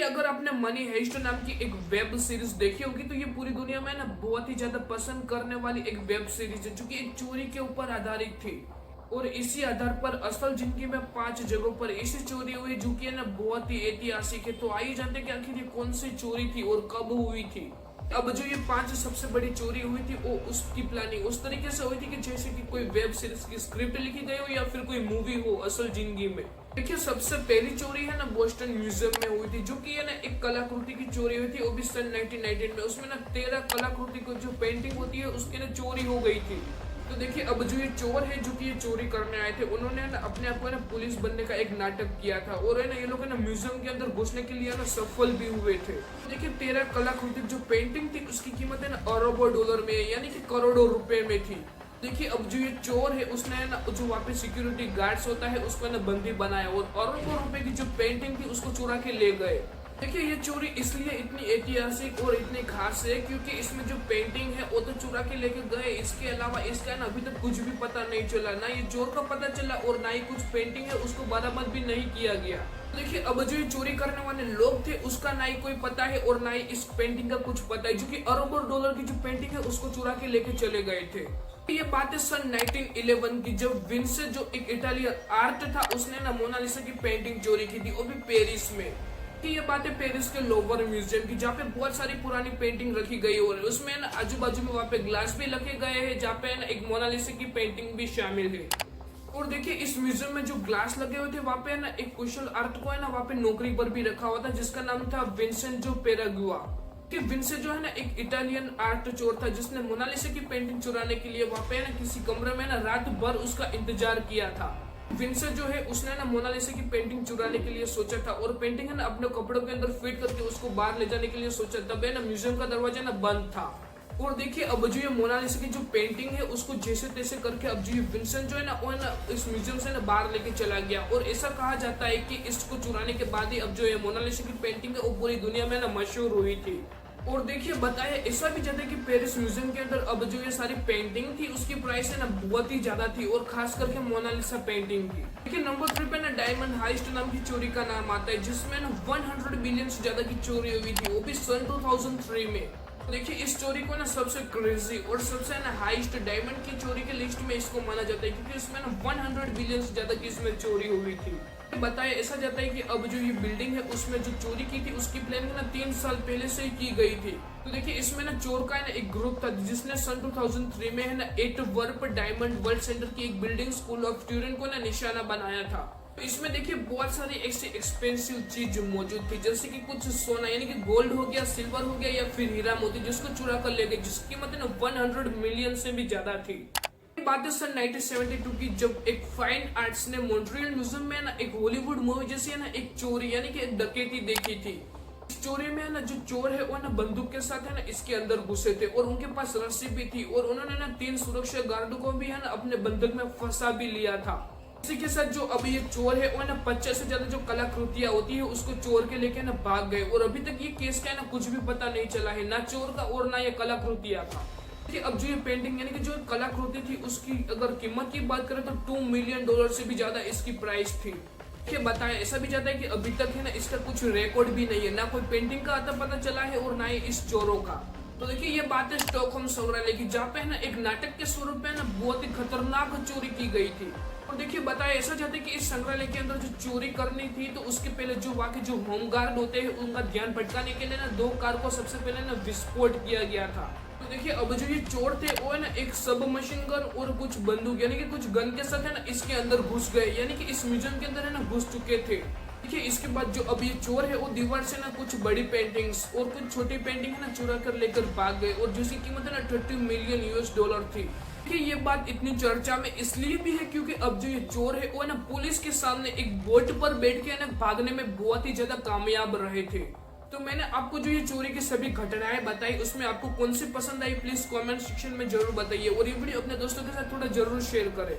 अगर आपने money haste नाम की एक वेब सीरीज देखी होगी तो ये पूरी दुनिया में ना बहुत ही ज्यादा पसंद करने वाली एक वेब सीरीज है जो कि एक चोरी के ऊपर आधारित थी। और इसी आधार पर असल जिंदगी में 5 जगहों पर ऐसी चोरी हुई जो कि ना बहुत ही ऐतिहासिक है। तो आइए जानते हैं कि आखिर ये कौन सी चोरी थी और कब हुई थी। अब जो ये 5 सबसे बड़ी चोरी हुई थी वो उसकी प्लानिंग उस तरीके से हुई थी कि जैसे कि कोई वेब सीरीज की स्क्रिप्ट लिखी गई हो या फिर कोई मूवी हो असल जिंदगी में। देखिए सबसे पहली चोरी है ना बोस्टन म्यूजियम में हुई थी जो कि है ना एक कलाकृति की चोरी हुई थी वो भी सन 1919 में। उसमें ना 13 कलाकृति को जो पेंटिंग होती है उसकी ना चोरी हो गई थी। तो देखिए अब जो ये चोर है जो कि ये चोरी करने आए थे उन्होंने ना अपने आप को ना पुलिस बनने का एक नाटक किया था और है ना ये लोग है ना म्यूजियम के अंदर घुसने के लिए ना सफल भी हुए थे। तो देखिए 13 कलाकृति जो पेंटिंग थी उसकी कीमत है ना अरबों डॉलर में यानी कि करोड़ों रुपए में थी। देखिए अब जो ये चोर है उसने ना जो वहाँ पे सिक्योरिटी गार्ड्स होता है उसको ना बंदी बनाया और अरबों रुपए की जो पेंटिंग थी उसको चुरा के ले गए। देखिए ये चोरी इसलिए इतनी ऐतिहासिक और इतनी खास है क्योंकि इसमें जो पेंटिंग है वो तो चुरा के लेके गए, इसके अलावा इसका ना अभी तक कुछ भी पता नहीं चला, ना ये चोर का पता चला और ना ही कुछ पेंटिंग है उसको बरामद भी नहीं किया गया। देखिए अब जो ये चोरी करने वाले लोग थे उसका ना ही कोई पता है और ना ही इस पेंटिंग का कुछ पता है जो कि अरबों डॉलर की जो पेंटिंग है उसको चुरा के लेके चले गए थे। ये बात है सन 1911 की जब विंसेंट जो एक इटालियन आर्ट था उसने ना मोनालिसा की पेंटिंग चोरी की थी वो भी पेरिस में। कि ये बात है पेरिस के लोवर म्यूजियम की जहाँ पे बहुत सारी पुरानी पेंटिंग रखी गई और उसमें ना आजू बाजू में वहाँ पे ग्लास भी रखे गए हैं जहाँ पे ना एक मोनालिसा की पेंटिंग भी शामिल है। और देखिए इस म्यूजियम में जो ग्लास लगे हुए थे वहाँ पे ना एक कुशल आर्ट को है ना वहाँ पे नौकरी पर भी रखा हुआ था जिसका नाम था विंसेंट जो पेरागुआ। कि विंसेंट जो है ना एक इटालियन आर्ट चोर था जिसने मोनालिसा की पेंटिंग चुराने के लिए वहाँ पे ना किसी कमरे में ना रात भर उसका इंतजार किया था। विंसेंट जो है उसने ना मोनालिसा की पेंटिंग चुराने के लिए सोचा था और पेंटिंग है ना अपने कपड़ों के अंदर फिट करके उसको बाहर ले जाने के लिए सोचा, तब है ना म्यूजियम का दरवाजा ना बंद था। और देखिए अब जो ये मोनालिसा की जो पेंटिंग है उसको जैसे तैसे करके अब जो ये विंसेंट जो है ना वो है ना इस म्यूजियम से ना बाहर लेके चला गया और ऐसा कहा जाता है कि इसको चुराने के बाद ही अब जो ये मोनालिसा की पेंटिंग है वो पूरी दुनिया में ना मशहूर हुई थी। और देखिए बताया ऐसा भी जाता है कि पेरिस म्यूजियम के अंदर अब जो ये सारी पेंटिंग थी उसकी प्राइस है ना बहुत ही ज्यादा थी और खास करके मोनालिसा पेंटिंग की। देखिए नंबर 3 पे ना डायमंड हाइस्ट नाम की चोरी का नाम आता है जिसमें ना 100 बिलियन से ज्यादा की चोरी हुई थी वो भी सन 2003 में। देखिए इस चोरी को ना सबसे क्रेजी और सबसे ना हाईएस्ट डायमंड की चोरी के लिस्ट में इसको माना जाता है क्योंकि इसमें ना 100 बिलियन से ज्यादा की इसमें चोरी हुई थी। बताया ऐसा जाता है कि अब जो ये बिल्डिंग है उसमें जो चोरी की थी उसकी प्लानिंग ना 3 साल पहले से ही की गई थी। तो देखिए इसमें ना चोर का ना एक ग्रुप था जिसने सन 2003 में है ना 8 वर्प डायमंड वर्ल्ड सेंटर की एक बिल्डिंग स्कूल ऑफ ट्यूरिन को ना निशाना बनाया था। तो इसमें देखिए बहुत सारी ऐसी एक्सपेंसिव चीज मौजूद थी जैसे कि कुछ सोना यानी कि गोल्ड हो गया, सिल्वर हो गया या फिर हीरा मोती जिसको चुरा कर ले गए जिसकी कीमत ना 100 मिलियन से भी ज्यादा थी। बात है सन 1972 की जब एक फाइन आर्ट्स ने मॉन्ट्रियल म्यूजियम में ना एक हॉलीवुड मूवी जैसी है ना एक चोरी यानी कि एक डकैती देखी थी। इस चोरी में ना जो चोर है वो ना बंदूक के साथ है ना इसके अंदर घुसे थे और उनके पास रस्सी भी थी और उन्होंने ना 3 सुरक्षा गार्ड को भी है ना अपने बंदूक में फंसा भी लिया था। इसी के साथ जो अब ये चोर है वो ना 50 से ज्यादा जो कलाकृतियां होती है उसको चोर के लेके ना भाग गए और अभी तक ये केस का है ना कुछ भी पता नहीं चला है, ना चोर का और ना ये कलाकृतियां था। अब जो ये पेंटिंग यानी कि जो कलाकृति थी उसकी अगर कीमत की बात करें तो $2 मिलियन से भी ज्यादा इसकी प्राइस थी। बताया ऐसा भी जाता है कि अभी तक है ना इसका कुछ रिकॉर्ड भी नहीं है, ना कोई पेंटिंग का आता पता चला है और ना ही इस चोरों का। तो देखिए ये बात है स्टॉकहोम संग्रहालय की जहाँ पे है ना एक नाटक के स्वरूप में ना बहुत ही खतरनाक चोरी की गई थी। और देखिए बताया ऐसा जाता है कि इस संग्रहालय के अंदर जो चोरी करनी थी तो उसके पहले जो वहाँ के जो होम गार्ड होते हैं उनका ध्यान भटकाने के लिए ना 2 कार को सबसे पहले ना विस्फोट किया गया था। तो देखिए अब जो ये चोर थे वो है ना एक सब मशीन गन और कुछ बंदूक यानी कि कुछ गन के साथ है ना इसके अंदर घुस गए यानी कि इस म्यूजियम के अंदर है ना घुस चुके थे। देखिए इसके बाद जो अब ये चोर है वो दीवार से ना कुछ बड़ी पेंटिंग्स और कुछ छोटी पेंटिंग है ना चुरा कर लेकर भाग गए और जिसकी कीमत है ना $30 मिलियन थी। देखिए ये बात इतनी चर्चा में इसलिए भी है क्योंकि अब जो ये चोर है वो है ना पुलिस के सामने एक बोट पर बैठ के ना भागने में बहुत ही ज्यादा कामयाब रहे थे। तो मैंने आपको जो ये चोरी की सभी घटनाएं बताई उसमें आपको कौन सी पसंद आई प्लीज कमेंट सेक्शन में जरूर बताइए और ये वीडियो अपने दोस्तों के साथ थोड़ा जरूर शेयर करें।